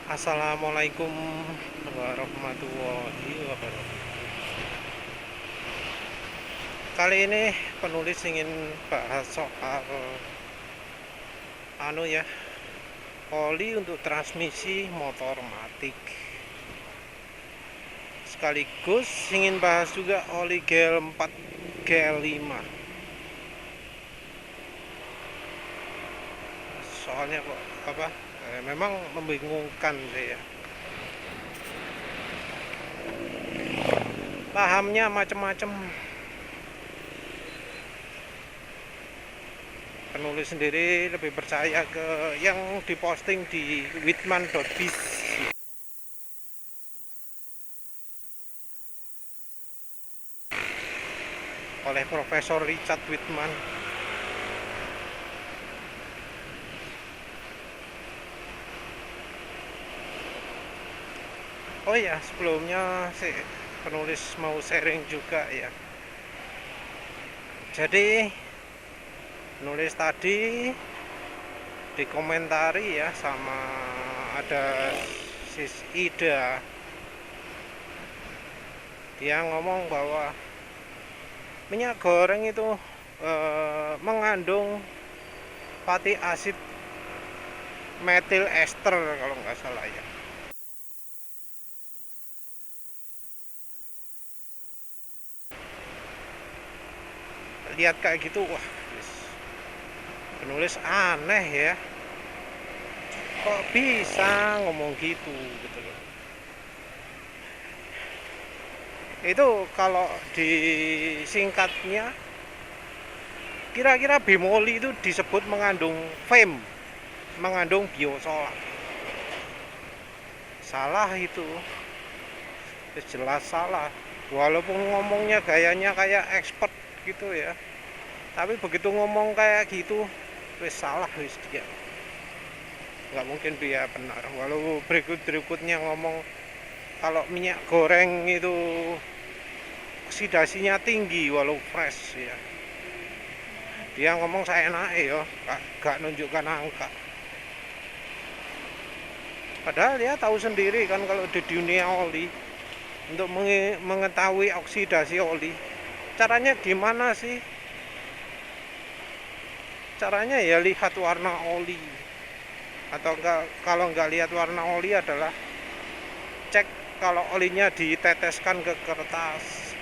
Assalamualaikum warahmatullahi wabarakatuh. Kali ini penulis ingin bahas soal oli untuk transmisi motor matic. Sekaligus ingin bahas juga oli gel 4 gel 5. Soalnya kok memang membingungkan sih ya. Pahamnya macam-macam. Penulis sendiri lebih percaya ke yang diposting di whitman.biz oleh Profesor Richard Whitman. Oh ya, sebelumnya si penulis mau sharing juga ya. Jadi penulis tadi dikomentari ya sama ada sis Ida. Dia ngomong bahwa minyak goreng itu mengandung fatty acid metil ester kalau nggak salah ya. Lihat kayak gitu, wah, penulis aneh ya. Kok bisa ngomong gitu gitu loh. Itu kalau disingkatnya kira-kira bimoli itu disebut mengandung fem, mengandung biosolar. Salah itu, jelas salah. Walaupun ngomongnya gayanya kayak expert gitu ya, tapi begitu ngomong kayak gitu wis salah wis dia, nggak mungkin dia benar. Walau berikutnya ngomong kalau minyak goreng itu oksidasinya tinggi walau fresh ya, dia ngomong saya enak ya, gak nunjukkan angka. Padahal dia tahu sendiri kan kalau di dunia oli untuk mengetahui oksidasi oli caranya gimana sih? Caranya ya lihat warna oli, atau kalau nggak lihat warna oli adalah cek kalau olinya diteteskan ke kertas.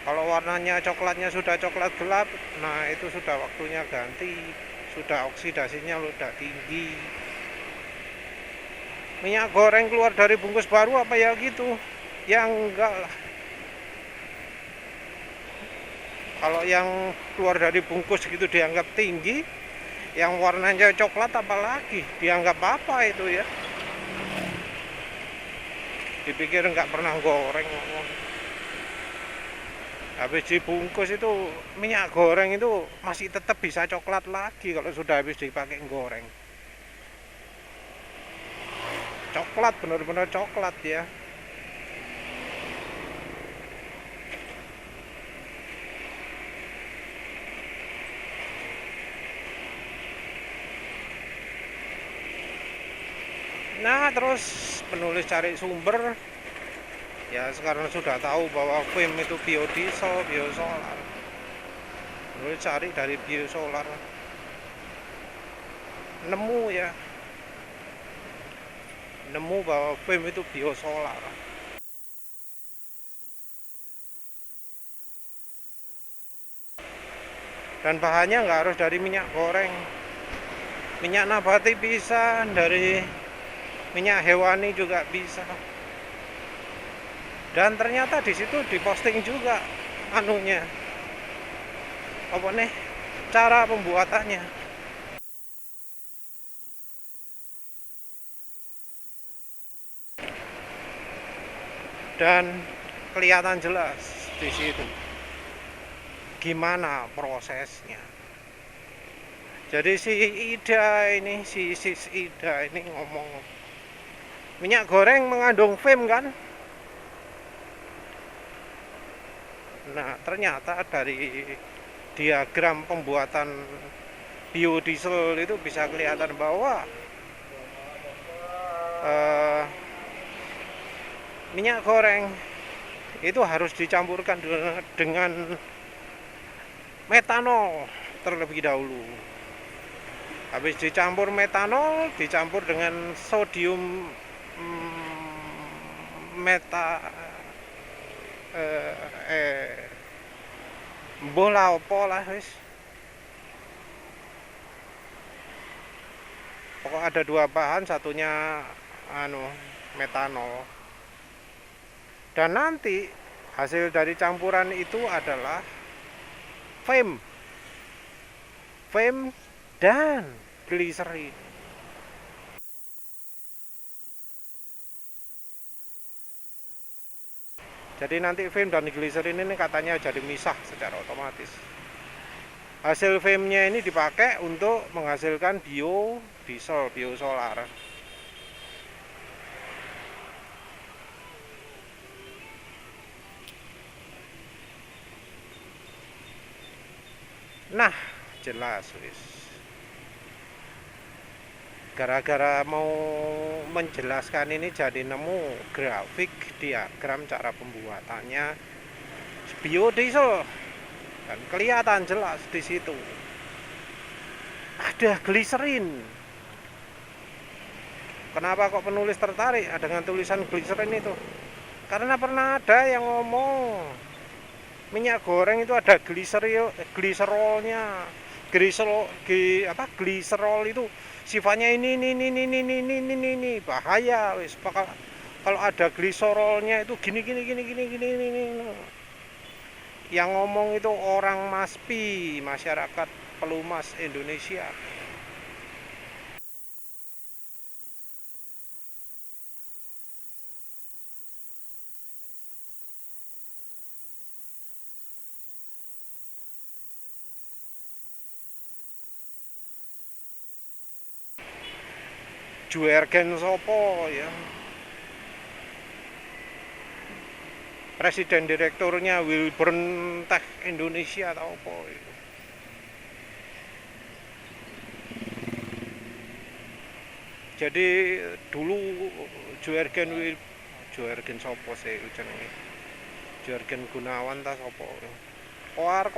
Kalau warnanya coklatnya sudah coklat gelap, nah itu sudah waktunya ganti, sudah oksidasinya sudah tinggi. Minyak goreng keluar dari bungkus baru apa ya gitu? Ya enggak lah. Kalau yang keluar dari bungkus gitu dianggap tinggi, yang warnanya coklat apalagi dianggap apa itu ya? Dipikir nggak pernah goreng. Habis dibungkus itu minyak goreng itu masih tetap bisa coklat lagi kalau sudah habis dipakai goreng. Coklat, benar-benar coklat ya. Nah, terus penulis cari sumber. Ya, sekarang sudah tahu bahwa film itu biodiesel, biosolar. Penulis cari dari biosolar. Nemu ya. Nemu bahwa film itu biosolar. Dan bahannya nggak harus dari minyak goreng. Minyak nabati bisa, dari minyak hewani juga bisa. Dan ternyata di situ diposting juga anunya, apa nih, cara pembuatannya. Dan kelihatan jelas di situ gimana prosesnya. Jadi si sis Ida ini ngomong minyak goreng mengandung fem kan. Nah, ternyata dari diagram pembuatan biodiesel itu bisa kelihatan bahwa eh, minyak goreng itu harus dicampurkan dengan metanol terlebih dahulu. Habis dicampur metanol, dicampur dengan sodium meta bola opo lah wis. Pokok ada dua bahan, satunya metanol. Dan nanti hasil dari campuran itu adalah fame, dan gliserin. Jadi nanti fame dan gliserin ini katanya jadi misah secara otomatis. Hasil fame-nya ini dipakai untuk menghasilkan biodiesel, biosolar. Nah, jelas wis. Gara-gara mau menjelaskan ini jadi nemu grafik diagram cara pembuatannya biodiesel dan kelihatan jelas di situ ada gliserin. Kenapa kok penulis tertarik dengan tulisan gliserin itu? Karena pernah ada yang ngomong minyak goreng itu ada gliserolnya. Gliserol itu sifatnya ini bahaya wis. Kalau ada gliserolnya itu gini. Yang ngomong itu orang MASPI, masyarakat pelumas Indonesia. Juergen sopo ya, presiden direkturnya Wilburn Tech Indonesia atau apa itu. Jadi dulu Juergen sopo sih jenenge, Juergen Gunawan tas sopo, koar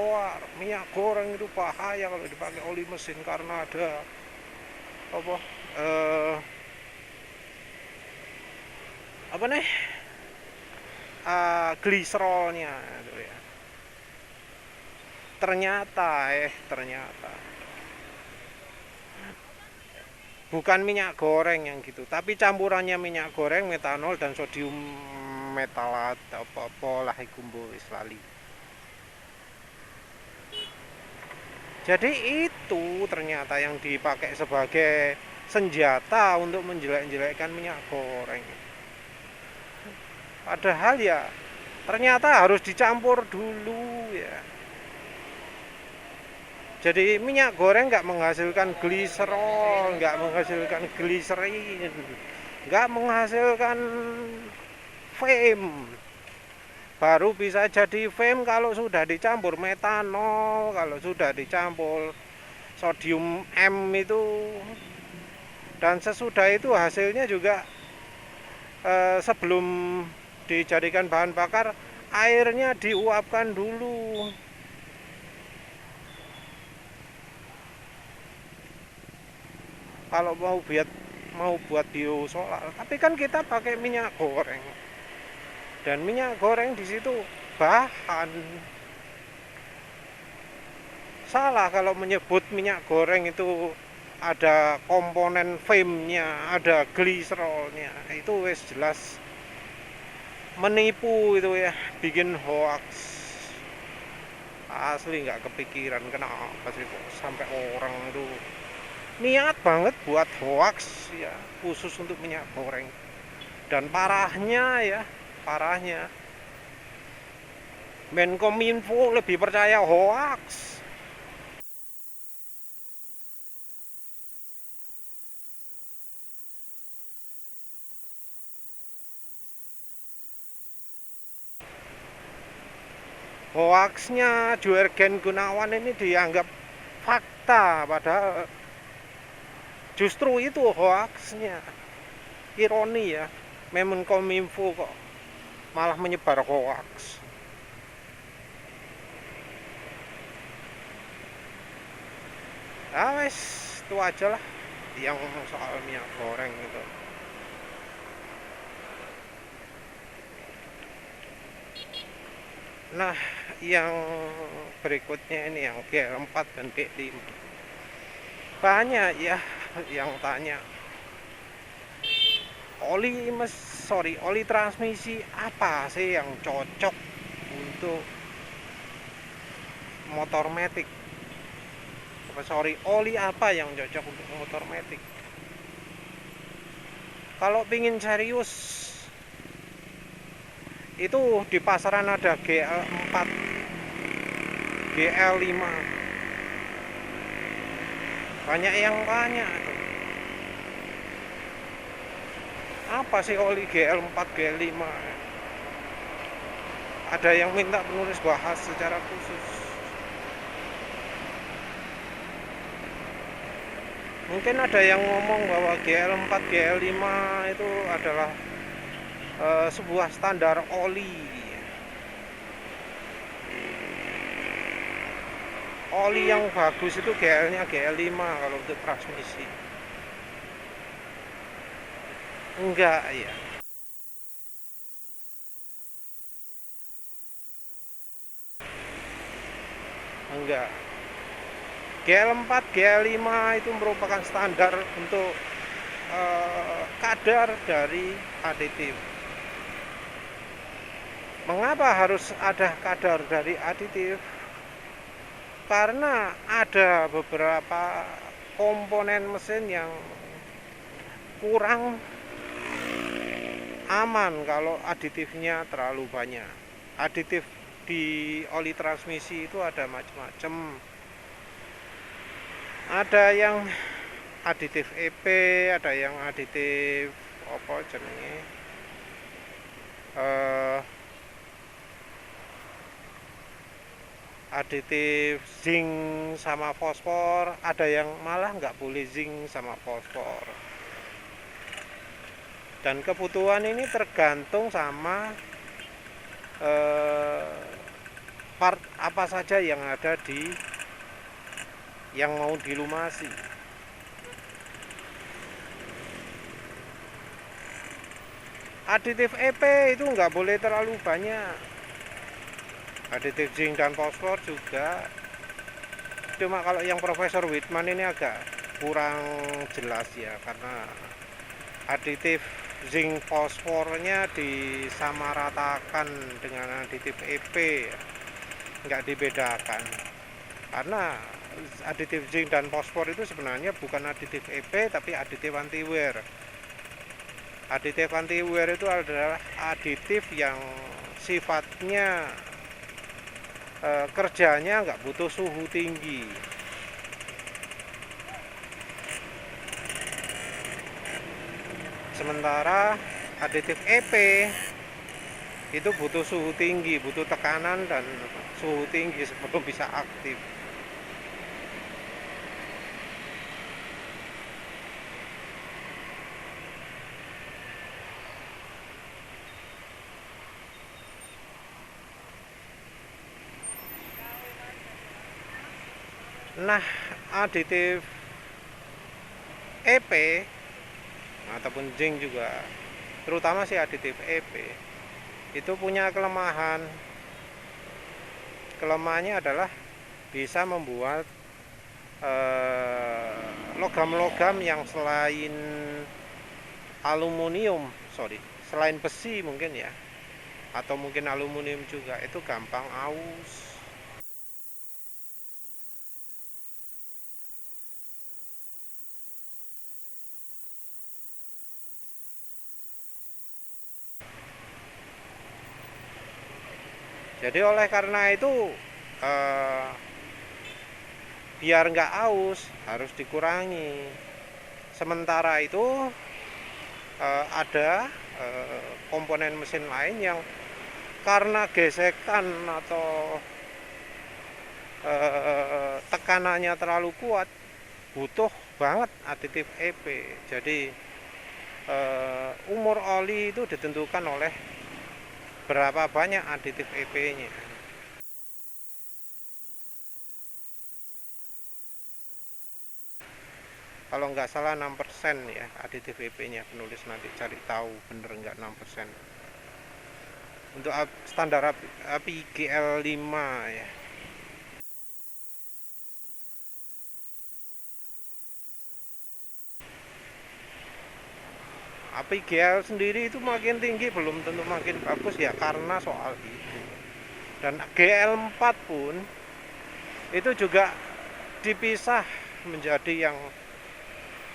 minyak goreng itu bahaya kalau dipakai oli mesin karena ada apa apa nih gliserolnya gitu ya. Ternyata bukan minyak goreng yang gitu, tapi campurannya minyak goreng, metanol dan sodium metalat apa lah iku wis lali. Jadi itu ternyata yang dipakai sebagai senjata untuk menjelek-jelekkan minyak goreng. Padahal ya ternyata harus dicampur dulu ya. Jadi minyak goreng nggak menghasilkan gliserol, nggak menghasilkan gliserin, nggak menghasilkan fame. Baru bisa jadi fame kalau sudah dicampur metanol, kalau sudah dicampur sodium M itu. Dan sesudah itu hasilnya juga sebelum dijadikan bahan bakar, airnya diuapkan dulu. Kalau mau buat biosolar, tapi kan kita pakai minyak goreng. Dan minyak goreng di situ bahan. Salah kalau menyebut minyak goreng itu ada komponen fame-nya, ada gliserolnya. Itu wes jelas menipu itu ya, bikin hoax. Asli nggak kepikiran kenapa sih kok sampai orang itu niat banget buat hoax ya, khusus untuk minyak goreng. Dan parahnya Menkominfo lebih percaya hoax. Hoaxnya Jurgen Gunawan ini dianggap fakta, padahal justru itu hoaxnya. Ironi ya, Menkominfo kok malah menyebar hoax. Wes itu aja lah yang soal minyak goreng gitu. Nah, yang berikutnya ini yang G4 dan G5. Banyak ya yang tanya, oli transmisi apa sih yang cocok untuk motor matic? Oli apa yang cocok untuk motor matic? Kalau pingin serius, itu di pasaran ada GL4, GL5. Banyak yang tanya, apa sih oli GL4, GL5? Ada yang minta penulis bahas secara khusus. Mungkin ada yang ngomong bahwa GL4, GL5 itu adalah sebuah standar oli. Oli yang bagus itu GL-nya GL5 kalau untuk transmisi. Enggak ya. Enggak. GL4, GL5 itu merupakan standar untuk kadar dari aditif. Mengapa harus ada kadar dari aditif? Karena ada beberapa komponen mesin yang kurang aman kalau aditifnya terlalu banyak. Aditif di oli transmisi itu ada macam-macam. Ada yang aditif EP, ada yang aditif apa jenenge? Aditif zinc sama fosfor, ada yang malah nggak boleh zinc sama fosfor. Dan kebutuhan ini tergantung sama part apa saja yang ada di yang mau dilumasi. Aditif EP itu nggak boleh terlalu banyak. Aditif zinc dan fosfor juga. Cuma kalau yang Profesor Whitman ini agak kurang jelas ya, karena aditif zinc fosfornya disamaratakan dengan aditif EP, nggak dibedakan. Karena aditif zinc dan fosfor itu sebenarnya bukan aditif EP tapi aditif anti wear. Aditif anti wear itu adalah aditif yang sifatnya kerjanya nggak butuh suhu tinggi. Sementara aditif EP itu butuh suhu tinggi, butuh tekanan dan suhu tinggi sebelum bisa aktif. Nah, aditif EP ataupun zinc juga, terutama si aditif EP itu punya kelemahan. Kelemahannya adalah bisa membuat logam-logam yang selain selain besi mungkin ya, atau mungkin aluminium juga, itu gampang aus. Jadi oleh karena itu biar nggak aus harus dikurangi. Sementara itu ada komponen mesin lain yang karena gesekan atau tekanannya terlalu kuat, butuh banget aditif EP. Jadi umur oli itu ditentukan oleh berapa banyak aditif EP-nya. Kalau nggak salah 6% ya aditif EP-nya, penulis nanti cari tahu bener nggak 6%. Untuk standar API GL5 ya. API GL sendiri itu makin tinggi belum tentu makin bagus ya, karena soal itu. Dan GL4 pun itu juga dipisah menjadi yang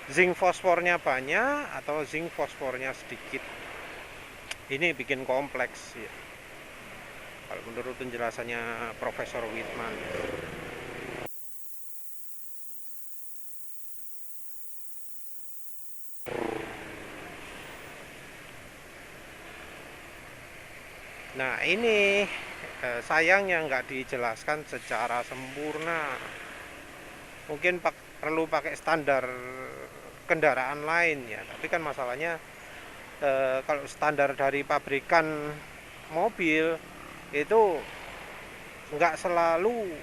zinc fosfornya banyak atau zinc fosfornya sedikit. Ini bikin kompleks ya, kalau menurut penjelasannya Profesor Whitman. Nah ini sayangnya nggak dijelaskan secara sempurna. Mungkin perlu pakai standar kendaraan lain ya, tapi kan masalahnya kalau standar dari pabrikan mobil itu nggak selalu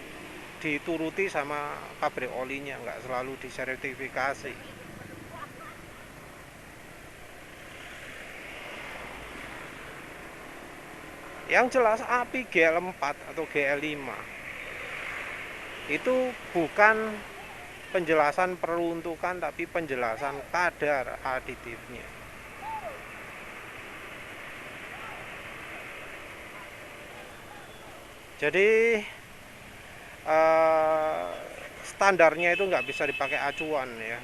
dituruti sama pabrik olinya, nggak selalu disertifikasi. Yang jelas API GL4 atau GL5 itu bukan penjelasan peruntukan, tapi penjelasan kadar aditifnya. Jadi standarnya itu nggak bisa dipakai acuan ya.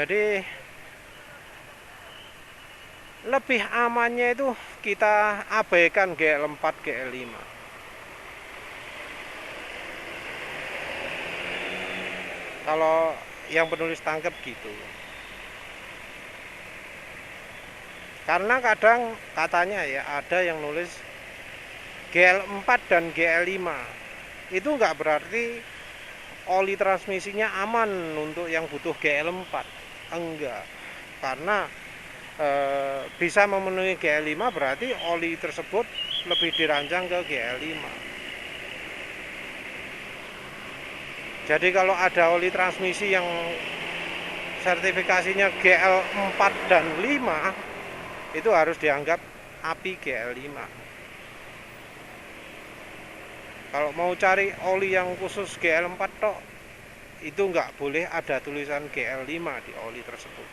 Jadi lebih amannya itu kita abaikan GL4, GL5. Kalau yang penulis tangkep gitu. Karena kadang katanya ya ada yang nulis GL4 dan GL5. Itu nggak berarti oli transmisinya aman untuk yang butuh GL4. Enggak. Karena bisa memenuhi GL5 berarti oli tersebut lebih dirancang ke GL5. Jadi kalau ada oli transmisi yang sertifikasinya GL4 dan 5, itu harus dianggap API GL5. Kalau mau cari oli yang khusus GL4 tok, itu nggak boleh ada tulisan GL5 di oli tersebut.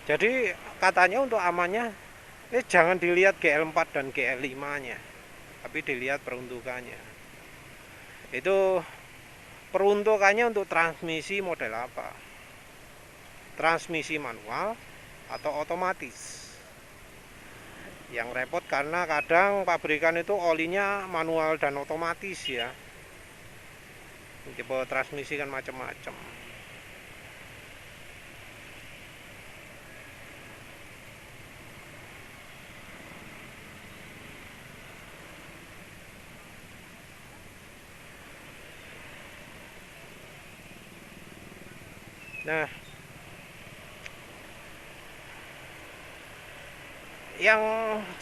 Jadi katanya untuk amannya jangan dilihat GL4 dan GL5-nya, tapi dilihat peruntukannya. Itu peruntukannya untuk transmisi model apa? Transmisi manual atau otomatis. Yang repot karena kadang pabrikan itu olinya manual dan otomatis ya. Tipe transmisi kan macam-macam. Nah, yang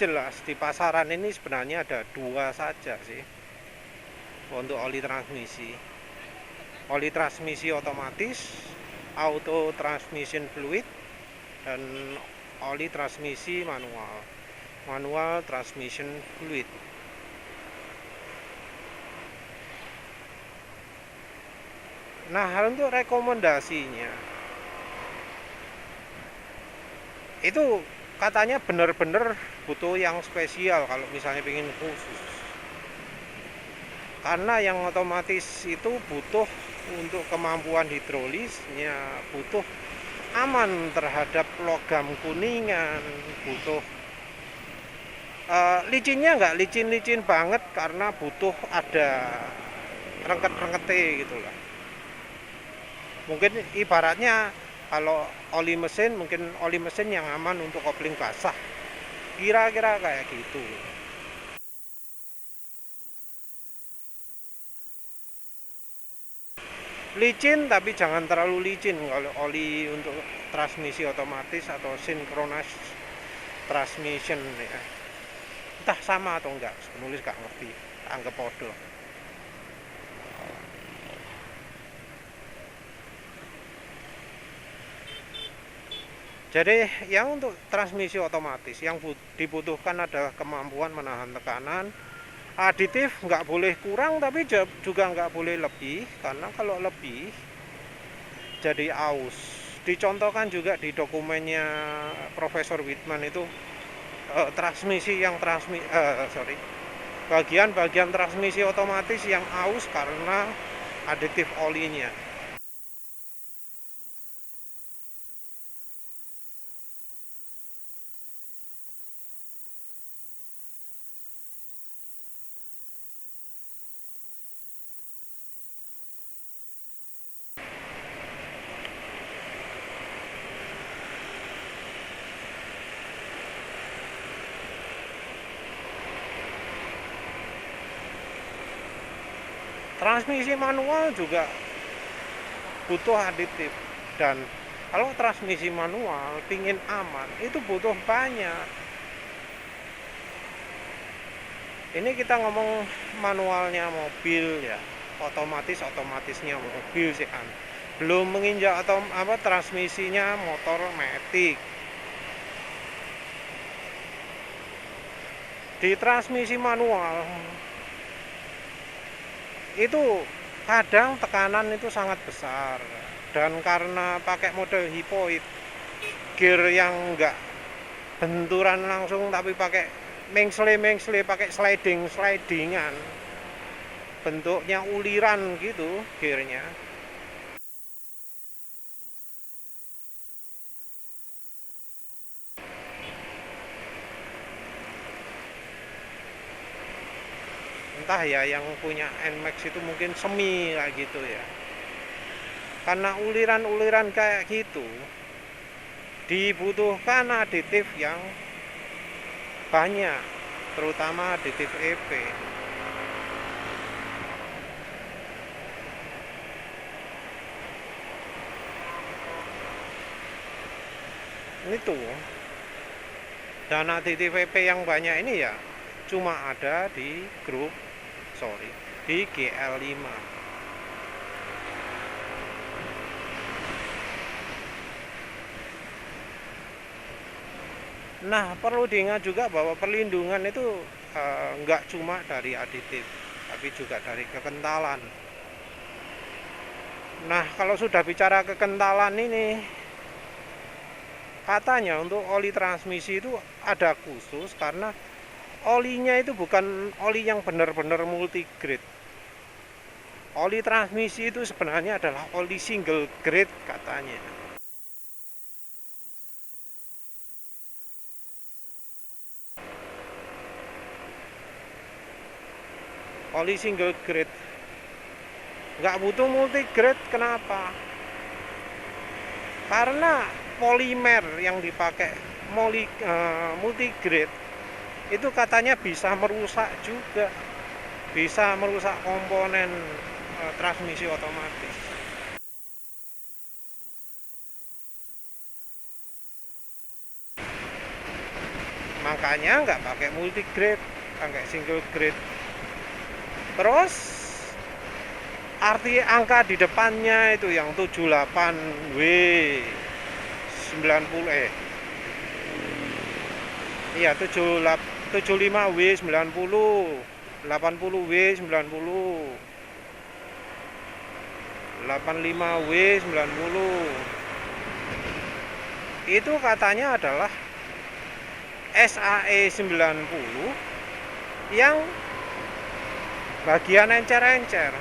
jelas di pasaran ini sebenarnya ada dua saja sih untuk oli transmisi. Oli transmisi otomatis, auto transmission fluid, dan oli transmisi manual, manual transmission fluid. Nah, untuk rekomendasinya itu katanya bener-bener butuh yang spesial kalau misalnya pengen khusus, karena yang otomatis itu butuh untuk kemampuan hidrolisnya, butuh aman terhadap logam kuningan, butuh licinnya nggak licin-licin banget karena butuh ada rengket-rengkete gitu lah. Mungkin ibaratnya kalau oli mesin, mungkin oli mesin yang aman untuk kopling basah, kira-kira kayak gitu. Licin tapi jangan terlalu licin kalau oli untuk transmisi otomatis atau synchronous transmission ya. Entah sama atau enggak, penulis gak ngerti, anggap podo. Jadi yang untuk transmisi otomatis yang dibutuhkan adalah kemampuan menahan tekanan. Aditif nggak boleh kurang tapi juga nggak boleh lebih, karena kalau lebih jadi aus. Dicontohkan juga di dokumennya Profesor Whitman itu transmisi yang bagian-bagian transmisi otomatis yang aus karena aditif olinya. Transmisi manual juga butuh aditif, dan kalau transmisi manual pingin aman itu butuh banyak. Ini kita ngomong manualnya mobil ya, otomatisnya mobil sih kan, belum menginjak atau transmisinya motor matic. Di transmisi manual itu kadang tekanan itu sangat besar, dan karena pakai model hipoid, gear yang enggak benturan langsung tapi pakai mengsle pakai slidingan, bentuknya uliran gitu gearnya. Entah ya yang punya NMAX itu mungkin semi kayak gitu ya, karena uliran-uliran kayak gitu dibutuhkan aditif yang banyak, terutama aditif EP. Itu, dan aditif EP yang banyak ini ya cuma ada di di GL5. Nah, perlu diingat juga bahwa perlindungan itu nggak cuma dari aditif, tapi juga dari kekentalan. Nah, kalau sudah bicara kekentalan ini, katanya untuk oli transmisi itu ada khusus karena olinya itu bukan oli yang benar-benar multigrade. Oli transmisi itu sebenarnya adalah oli single grade katanya. Oli single grade, nggak butuh multigrade. Kenapa? Karena polimer yang dipakai multigrade itu katanya bisa merusak juga, bisa merusak komponen transmisi otomatis. Makanya nggak pakai multigrade, pakai single grade. Terus arti angka di depannya itu yang 78W 90 iya 75W 90, 80W 90, 85W 90. Itu katanya adalah SAE 90 yang bagian encer-encer.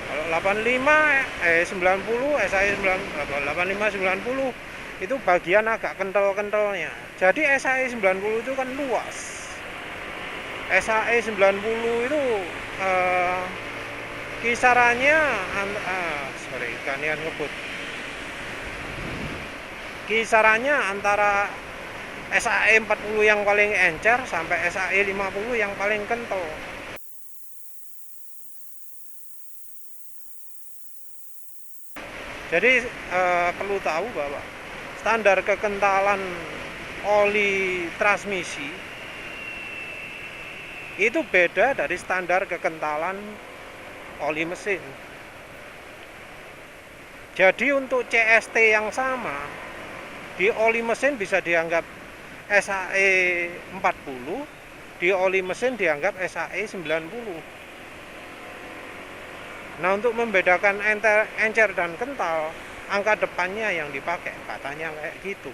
Kalau 90 SAE 85 90 itu bagian agak kental-kentalnya. Jadi SAE 90 itu kan luas. SAE 90 itu kisarannya ikan ngebut. Kisarannya antara SAE 40 yang paling encer sampai SAE 50 yang paling kental. Jadi perlu tahu bahwa standar kekentalan oli transmisi itu beda dari standar kekentalan oli mesin. Jadi untuk CST yang sama di oli mesin bisa dianggap SAE 40, di oli mesin dianggap SAE 90. Nah, untuk membedakan encer dan kental, angka depannya yang dipakai, katanya kayak gitu.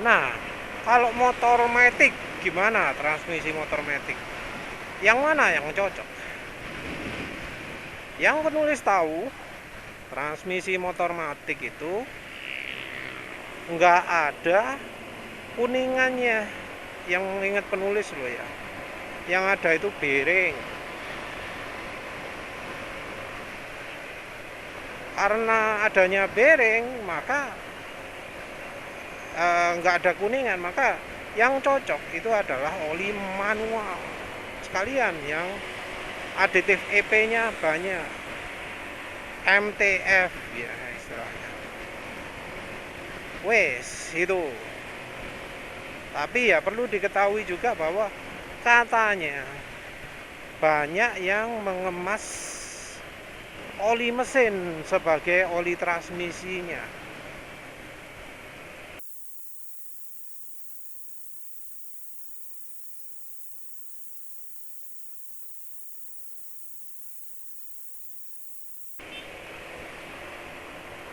Nah, kalau motor matic gimana transmisi motor matic? Yang mana yang cocok? Yang penulis tahu, transmisi motor matic itu nggak ada kuningannya. Yang ingat penulis loh ya. Yang ada itu bearing. Karena adanya bearing, maka nggak ada kuningan, maka yang cocok itu adalah oli manual sekalian yang aditif EP-nya banyak, MTF ya istilahnya. Wes itu. Tapi ya perlu diketahui juga bahwa katanya banyak yang mengemas oli mesin sebagai oli transmisinya.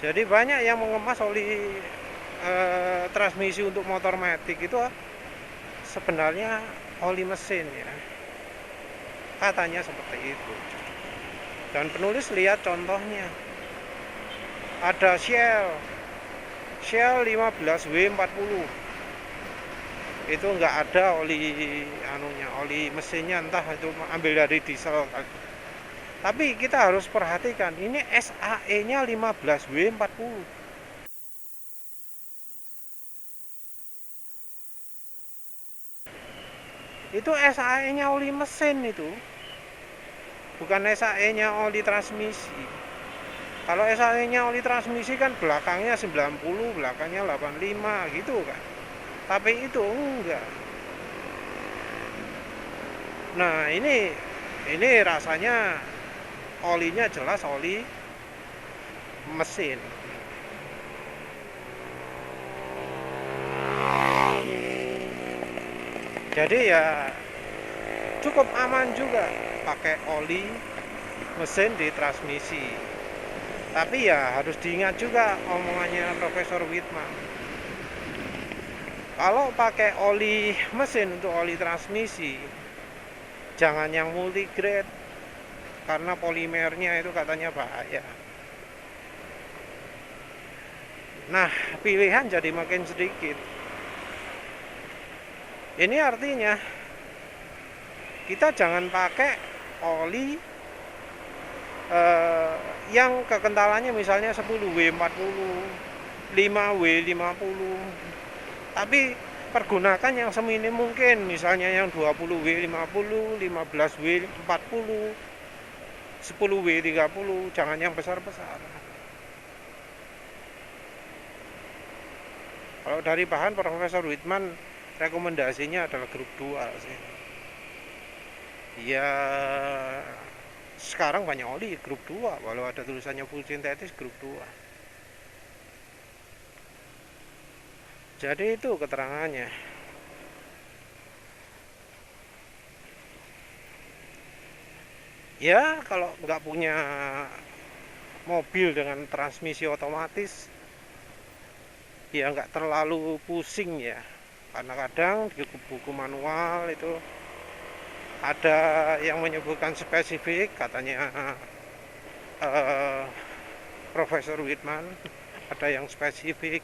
Jadi banyak yang mengemas oli transmisi untuk motor matic itu sebenarnya oli mesin ya. Katanya seperti itu. Dan penulis lihat contohnya. Ada Shell 15W40. Itu enggak ada oli mesinnya, entah itu ambil dari diesel. Tapi kita harus perhatikan, ini SAE-nya 15W40. Itu SAE-nya oli mesin itu. Bukan SAE-nya oli transmisi. Kalau SAE-nya oli transmisi kan belakangnya 90, belakangnya 85 gitu kan. Tapi itu enggak. Nah, ini rasanya olinya jelas oli mesin. Jadi ya cukup aman juga pakai oli mesin di transmisi. Tapi ya harus diingat juga omongannya Profesor Whitman. Kalau pakai oli mesin untuk oli transmisi, jangan yang multigrade karena polimernya itu katanya bahaya. Nah, pilihan jadi makin sedikit. Ini artinya kita jangan pakai oli yang kekentalannya misalnya 10W40, 5W50. Tapi pergunakan yang seminim mungkin, misalnya yang 20W50, 15W40, 10W30, jangan yang besar-besar. Kalau dari bahan Profesor Whitman, rekomendasinya adalah grup 2 sih. Ya sekarang banyak oli grup 2, walau ada tulisannya full sintetis grup 2. Jadi itu keterangannya. Ya kalau nggak punya mobil dengan transmisi otomatis ya nggak terlalu pusing ya, karena kadang di buku manual itu ada yang menyebutkan spesifik, katanya eh, Profesor Whitman, ada yang spesifik,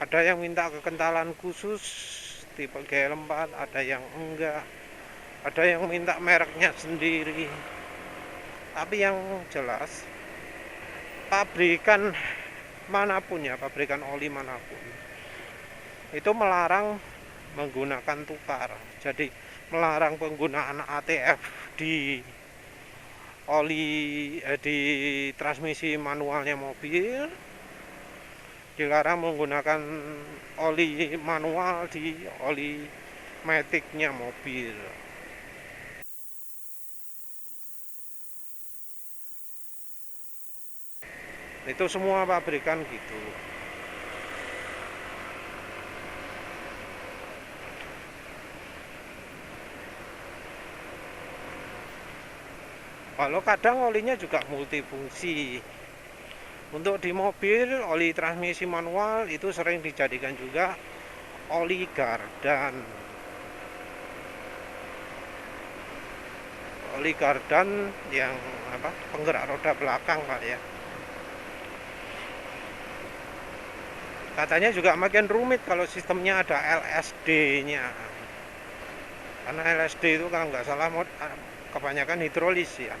ada yang minta kekentalan khusus tipe G4, ada yang enggak, ada yang minta mereknya sendiri. Tapi yang jelas pabrikan manapun ya, pabrikan oli manapun itu melarang menggunakan tukar. Jadi melarang penggunaan ATF di di transmisi manualnya mobil, dilarang menggunakan oli manual di oli maticnya mobil. Itu semua pabrikan gitu. Kalau kadang olinya juga multifungsi. Untuk di mobil, oli transmisi manual itu sering dijadikan juga oli gardan. Oli gardan yang apa? Penggerak roda belakang Pak ya. Katanya juga makin rumit kalau sistemnya ada LSD-nya. Karena LSD itu kalau nggak salah kebanyakan hidrolis ya.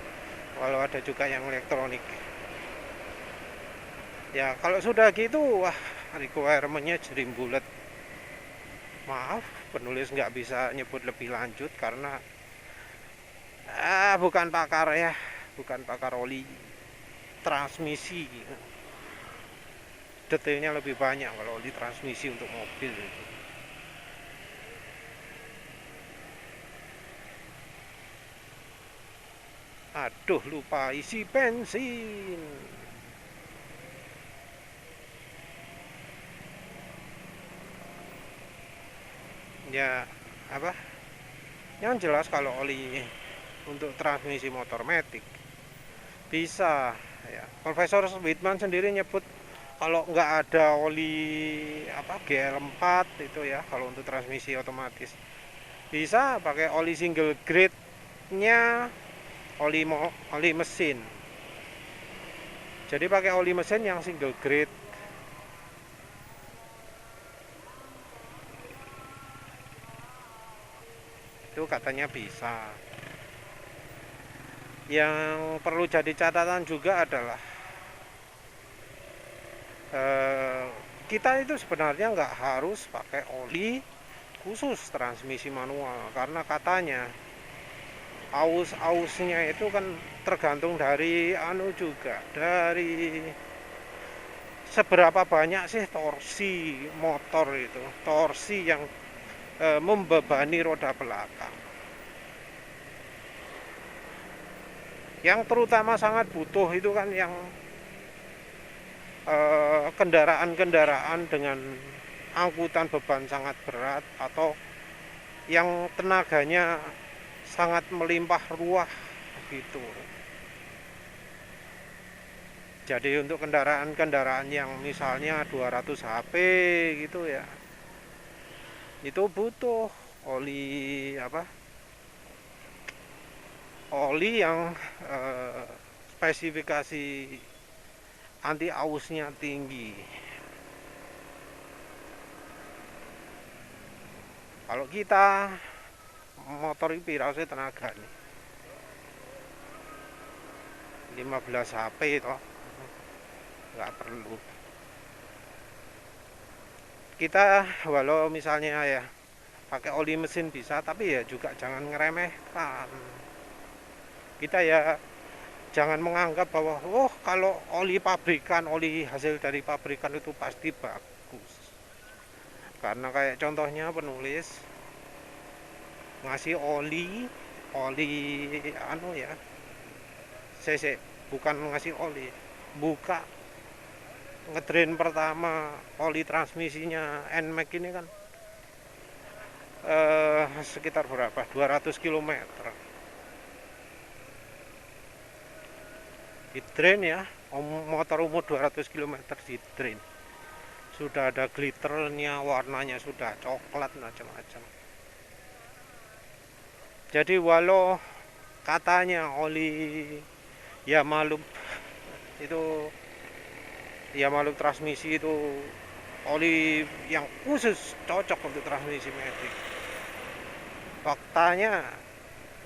Walau ada juga yang elektronik. Ya kalau sudah gitu, wah requirement-nya jerimbulet. Maaf, penulis nggak bisa nyebut lebih lanjut karena bukan pakar ya, bukan pakar oli transmisi. Detailnya lebih banyak kalau oli transmisi untuk mobil itu. Aduh, lupa isi bensin. Ya, apa? Yang jelas kalau oli untuk transmisi motor matic bisa ya. Profesor Whitman sendiri nyebut kalau nggak ada oli apa GL4 itu ya, kalau untuk transmisi otomatis bisa pakai oli single grade nya, oli mesin. Jadi pakai oli mesin yang single grade itu katanya bisa. Yang perlu jadi catatan juga adalah eh, kita itu sebenarnya nggak harus pakai oli khusus transmisi manual, karena katanya aus-ausnya itu kan tergantung dari juga dari seberapa banyak sih torsi motor itu, torsi yang membebani roda belakang. Yang terutama sangat butuh itu kan yang kendaraan-kendaraan dengan angkutan beban sangat berat atau yang tenaganya sangat melimpah ruah gitu. Jadi untuk kendaraan-kendaraan yang misalnya 200 HP gitu ya, itu butuh oli apa? Oli yang spesifikasi anti ausnya tinggi. Kalau kita motor ini pirasnya tenaga nih 15 HP itu nggak perlu. Kita walau misalnya ya pakai oli mesin bisa, tapi ya juga jangan ngeremehkan. Kita ya jangan menganggap bahwa oh kalau oli pabrikan, oli hasil dari pabrikan itu pasti bagus. Karena kayak contohnya penulis ngasih oli ya, cc, bukan ngasih oli, buka ngedrain pertama oli transmisinya NMAX ini kan sekitar berapa? 200 km. di drain ya. Motor umur 200 km di drain, sudah ada glitternya, warnanya sudah coklat macam-macam. Jadi walau katanya oli Yamalup itu, Yamalup transmisi itu oli yang khusus cocok untuk transmisi metik, faktanya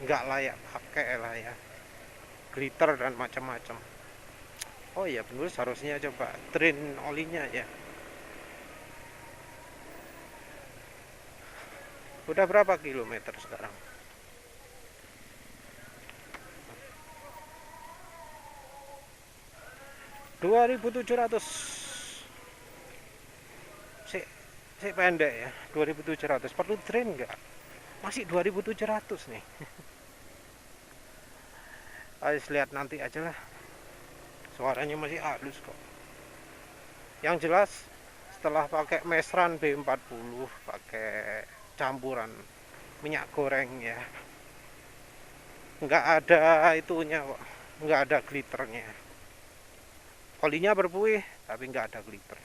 nggak layak pakai lah ya, glitter dan macam-macam. Oh iya bener, harusnya coba drain olinya ya. Udah berapa kilometer sekarang? 2700. Si pendek ya, 2700. Perlu drain nggak? Masih 2700 nih. Ayo lihat nanti aja lah. Suaranya masih halus kok. Yang jelas setelah pakai Mesran B40, pakai campuran minyak goreng ya, nggak ada itunya kok, nggak ada glitternya. Olinya berbuih tapi nggak ada glitter.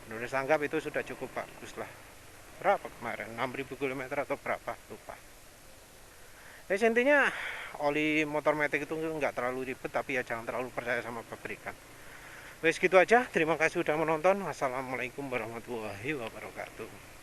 Menurut Sanggap itu sudah cukup bagus lah. Berapa kemarin, 6000 km atau berapa, lupa. Intinya oli motor metik itu nggak terlalu ribet, tapi ya jangan terlalu percaya sama pabrikan. Wes gitu aja, terima kasih sudah menonton. Wassalamualaikum warahmatullahi wabarakatuh.